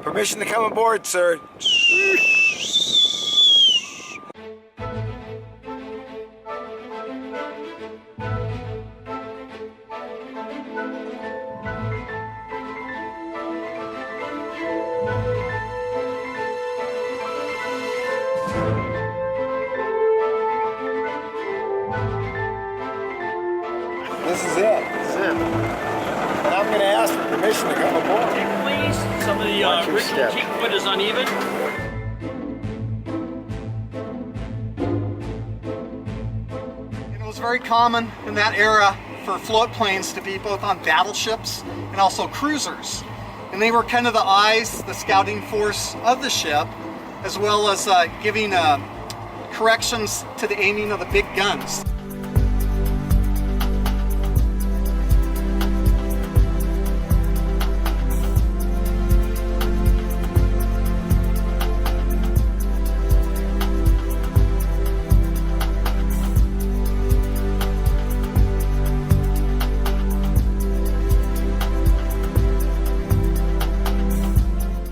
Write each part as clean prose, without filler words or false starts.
Permission to come aboard, sir. This is it. And I'm going to ask for permission to come aboard. Please, some of the original teak wood is uneven. It was very common in that era for float planes to be both on battleships and also cruisers. And they were kind of the eyes, the scouting force of the ship, as well as giving corrections to the aiming of the big guns.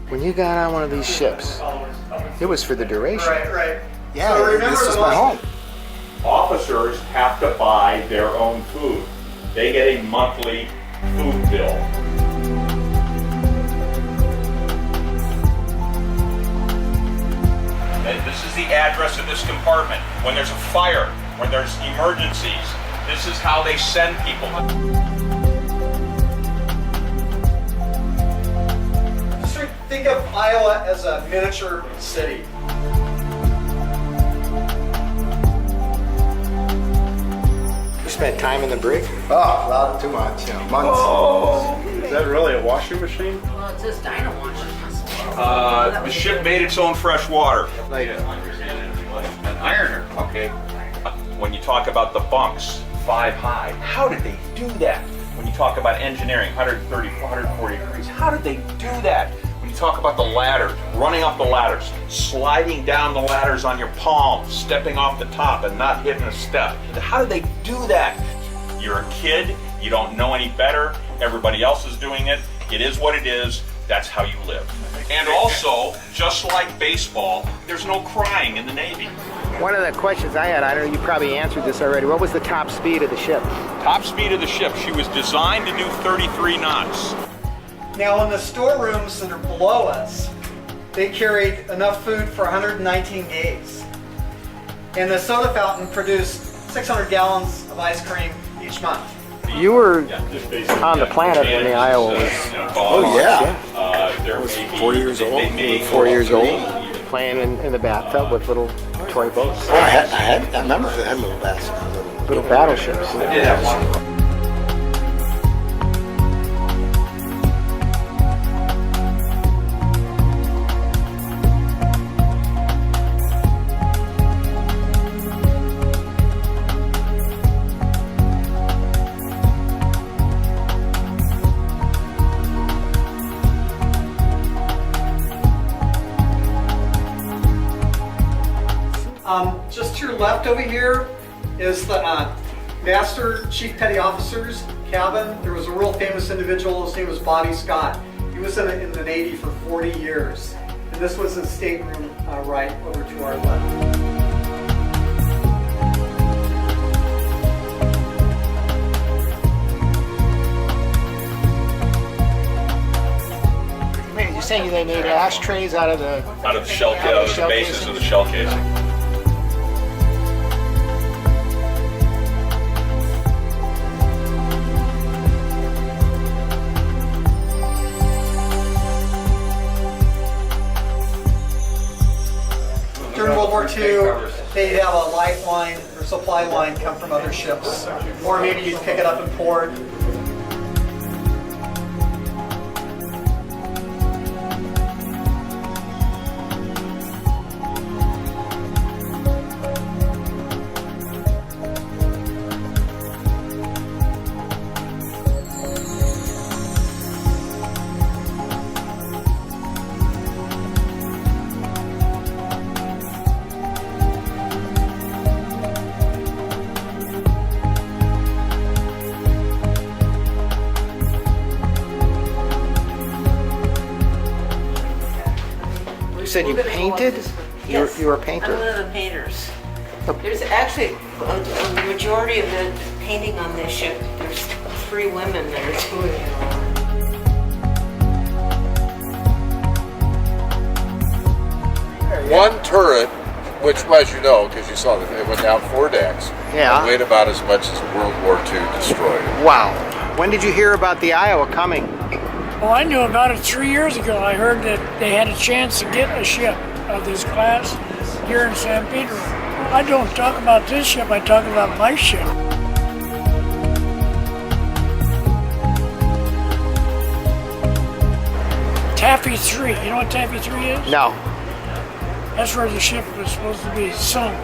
When you got on one of these ships, it was for the duration. Right. Yeah, So remember this is my home. Officers have to buy their own food. They get a monthly food bill. And this is the address of this compartment. When there's a fire, when there's emergencies, this is how they send people. Think of Iowa as a miniature city. You spent time in the brig? Oh, not too much. Months. Is that really a washing machine? Well, it says Dyna washing. The ship made its own fresh water. Later. An ironer, okay. When you talk about the bunks, 5 high, how did they do that? When you talk about engineering, 130, 140 degrees, how did they do that? When you talk about the ladders, running up the ladders, sliding down the ladders on your palms, stepping off the top and not hitting a step. How did they do that? You're a kid, you don't know any better, everybody else is doing it, it is what it is, that's how you live. And also, just like baseball, there's no crying in the Navy. One of the questions I had, I know you probably answered this already, what was the top speed of the ship? Top speed of the ship, she was designed to do 33 knots. Now in the storerooms that are below us, they carried enough food for 119 days. And the soda fountain produced 600 gallons of ice cream each month. You were on the planet when the Iowa was... Oh, yeah. I was 4 years old. 4 years old, playing in the bathtub with little toy boats. Oh, I remember they had little baths. Little battleships. did have one. Just to your left over here is the Master Chief Petty Officer's cabin. There was a real famous individual, his name was Bobby Scott. He was in the Navy for 40 years. And this was his stateroom right over to our left. Man, you're saying they made ashtrays out of the Shell case, out of the bases casing? of the shell casing. During World War II, they'd have a lifeline or supply line come from other ships. Or maybe you'd pick it up in port. said you We're gonna go up painted? this one. You were- Yes, you were a painter? I'm one of the painters. There's actually a majority of the painting on this ship. There's 3 women that are doing it all. One turret, which, as you know, because you saw that it went down 4 decks, Yeah. weighed about as much as World War II destroyed. Wow. When did you hear about the Iowa coming? Well, I knew about it 3 years ago. I heard that they had a chance to get a ship of this class here in San Pedro. I don't talk about this ship, I talk about my ship. Taffy 3, you know what Taffy 3 is? No. That's where the ship was supposed to be sunk.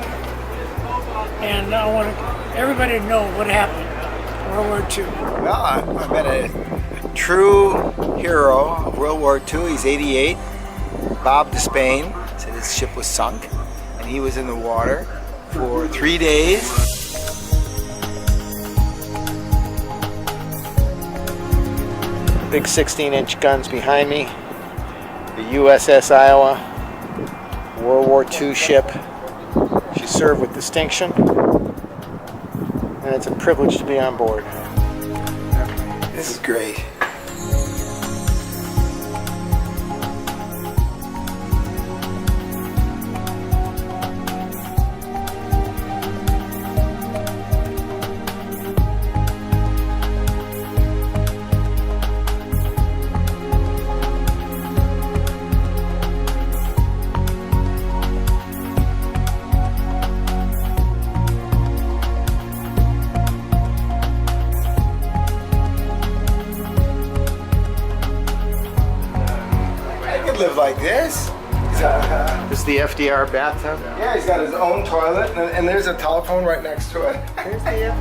And I want everybody to know what happened in World War II. Well, I've been a true hero of World War II. He's 88. Bob Despain said his ship was sunk, and he was in the water for 3 days. Big 16-inch guns behind me. The USS Iowa, World War II ship. She served with distinction, and it's a privilege to be on board. This is great. Live like this. This is the FDR bathtub. Yeah, he's got his own toilet, and there's a telephone right next to it. Here's the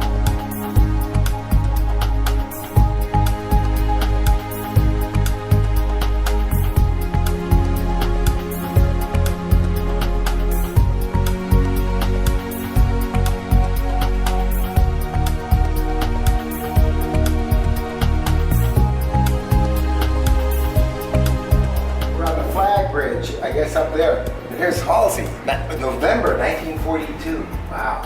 Bridge, I guess up there. And here's Halsey, November 1942. Wow.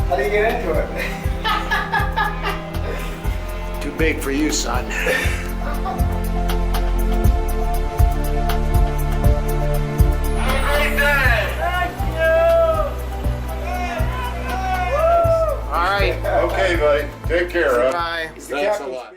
How do you get into it? Too big for you, son. Okay, buddy. Take care. Bye. Thanks a lot.